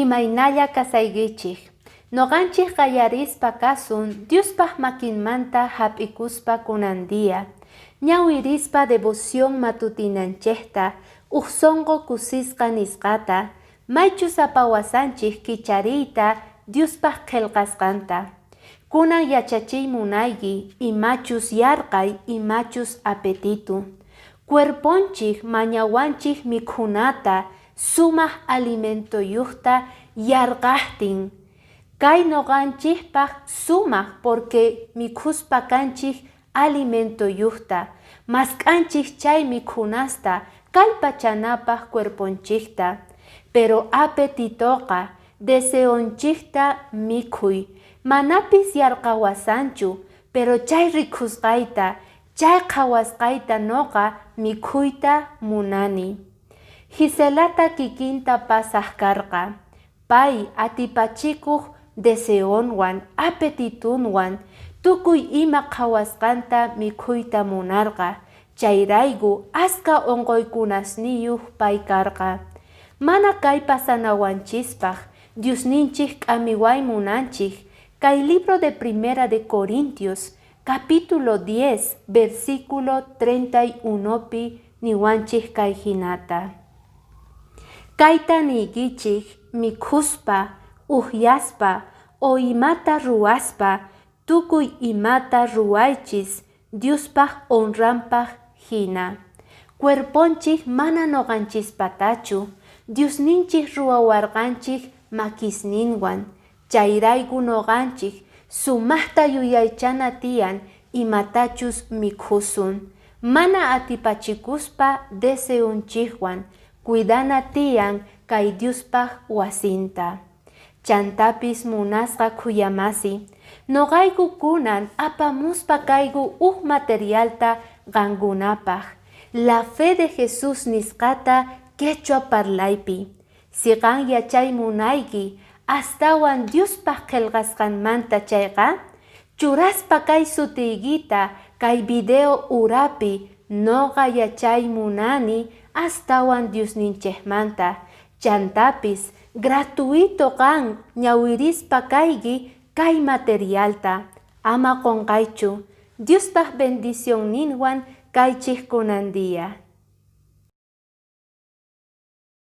Imaynalla kasaygichik. Noqanchik qallarispa kasun Diospaq makinmanta hap'ikuspa kunandia. Ñawirispa devoción matutinanchikta uqsonqo kusisqa nisqata maychu sapawasanchik kichariyta Diospaq qillqasqanta. Kunan yachachiy munayki imachus yarqay imachus apetitu. Cuerponchik mañawanchik mikhunata sumaq alimentoyuqta yarqaqtin. Kay noqanchikpaq sumaq porque mikhuspa kanchik alimentoyuqta. Mask'anchik chay mikhunasta kallpachanapaq cuerponchikta. Pero apetitoqa deseonchikta mikhuy. Manapis yarqawasanchu, pero chay rikusqayta, chay qhawasqayta noqa mikhuyta munani. Giselata kikinta pasaq karqa. Pay atipachikuq deseonwan, apetitunwan, tukuy ima qhawasqanta mikhuyta munarqa. Chayrayku aska onqoykunasniyuq pay karqa. Mana kay pasanawanchispaq, Diosninchik k'amiway munanchik. Kay libro de Primera de Corintios, capítulo 10, versículo 31pi niwanchik kay hinata. Kayta niykichik mikhuspa, uhyaspa, o imata ruwaspa, tukuy imata ruwaychis Diospaq honranpaq hina. Cuerponchik mana noqanchispatachu, Diosninchik ruwawarqanchik makisninwan. Chayrayku noqanchik sumaqta yuyaychana tiyan imatachus mikhusun. Mana atipachikuspa deseonchikwan cuidana tiyan kay Diospaq wasinta. Chantapis munasqa khuyamasi. Noqayku kunan apamuspa kayku materialta qankunapaq. La fe de Jesús nisqata quechua parlaypi. Siqan yachay munayki astawan Diospaq qillqasqanmanta chayqa, churaspa kay sutiykita kay video urapi noqa yachay munani astawan Diosninchikmanta. Chantapis gratuito qan ñawirispa kayki kay materialta. Ama qonqaychu. Diospaq bendición ninwan kaychik kunandia.